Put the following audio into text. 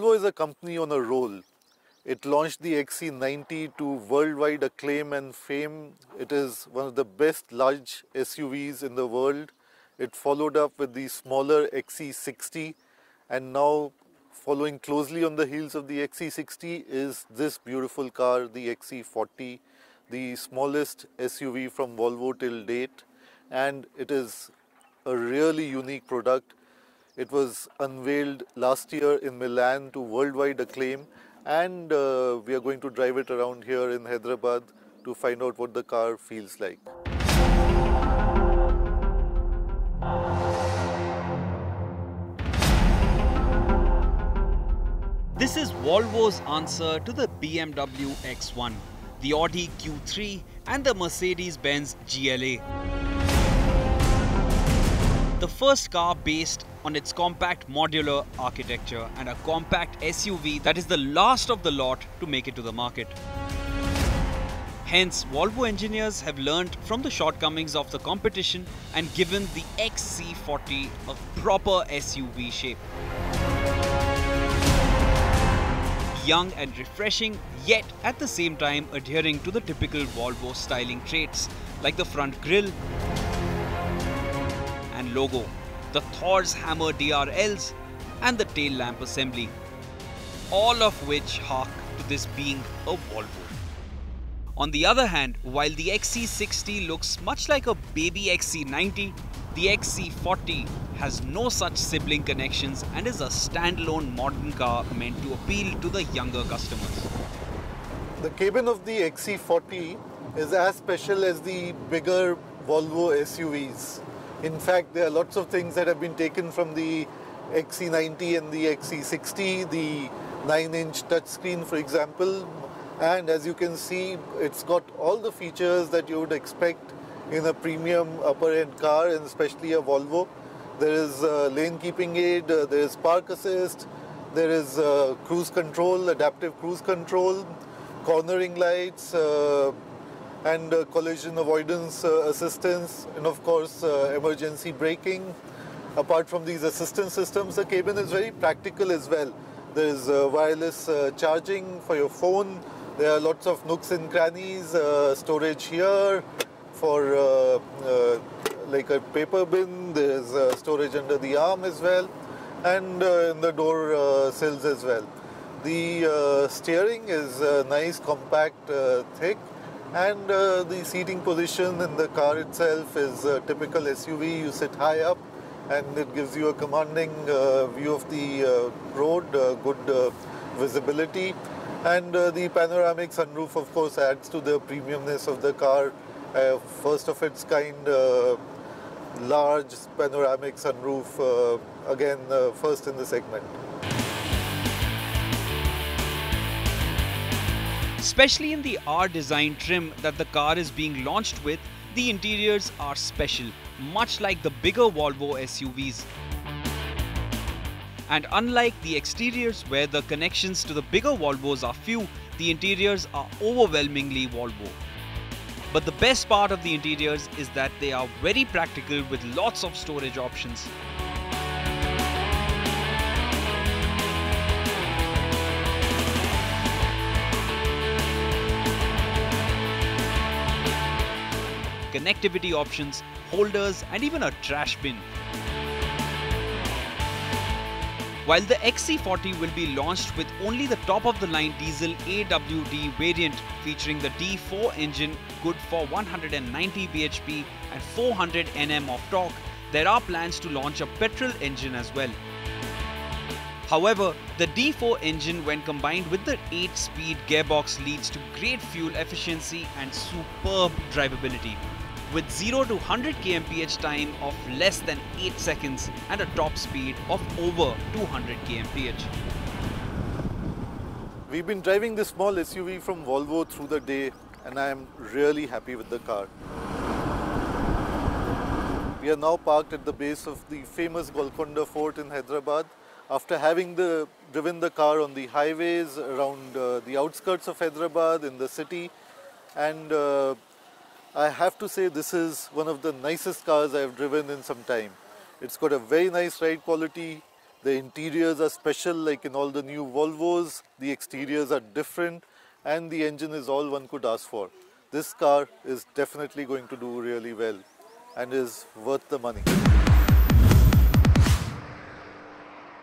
Volvo is a company on a roll. It launched the XC90 to worldwide acclaim and fame. It is one of the best large SUVs in the world. It followed up with the smaller XC60, and now following closely on the heels of the XC60 is this beautiful car, the XC40, the smallest SUV from Volvo till date, and it is a really unique product. It was unveiled last year in Milan to worldwide acclaim, and we are going to drive it around here in Hyderabad to find out what the car feels like. This is Volvo's answer to the BMW X1, the Audi Q3 and the Mercedes-Benz GLA. The first car based on its compact modular architecture and a compact SUV that is the last of the lot to make it to the market. Hence, Volvo engineers have learned from the shortcomings of the competition and given the XC40 a proper SUV shape. Young and refreshing, yet at the same time adhering to the typical Volvo styling traits like the front grille and logo, the Thor's hammer DRLs and the tail lamp assembly, all of which hark to this being a Volvo. On the other hand, while the XC60 looks much like a baby XC90, the XC40 has no such sibling connections and is a standalone modern car meant to appeal to the younger customers. The cabin of the XC40 is as special as the bigger Volvo SUVs. In fact, there are lots of things that have been taken from the XC90 and the XC60, the 9-inch touchscreen, for example. And as you can see, it's got all the features that you would expect in a premium upper-end car, and especially a Volvo. There is lane keeping aid, there is park assist, there is cruise control, adaptive cruise control, cornering lights, and collision avoidance assistance, and of course emergency braking. Apart from these assistance systems, the cabin is very practical as well. There is wireless charging for your phone. There are lots of nooks and crannies, storage here for like a paper bin. There is storage under the arm as well, and in the door sills as well. The steering is nice, compact, thick, and the seating position in the car itself is a typical SUV. You sit high up and it gives you a commanding view of the road, good visibility, and the panoramic sunroof of course adds to the premiumness of the car. First of its kind large panoramic sunroof, again first in the segment. Especially in the R-design trim that the car is being launched with, the interiors are special, much like the bigger Volvo SUVs. And unlike the exteriors where the connections to the bigger Volvos are few, the interiors are overwhelmingly Volvo. But the best part of the interiors is that they are very practical with lots of storage options. Connectivity options, holders, and even a trash bin. While the XC40 will be launched with only the top-of-the-line diesel AWD variant featuring the D4 engine good for 190 bhp and 400 Nm of torque, there are plans to launch a petrol engine as well. However, the D4 engine when combined with the 8-speed gearbox leads to great fuel efficiency and superb drivability, with 0 to 100 kmph time of less than 8 seconds and a top speed of over 200 kmph. We've been driving this small SUV from Volvo through the day, and I am really happy with the car. We are now parked at the base of the famous Golconda Fort in Hyderabad. After having driven the car on the highways around the outskirts of Hyderabad in the city, and I have to say this is one of the nicest cars I have driven in some time. It's got a very nice ride quality, The interiors are special, like in all the new Volvos. The exteriors are different and the engine is all one could ask for. This car is definitely going to do really well and is worth the money.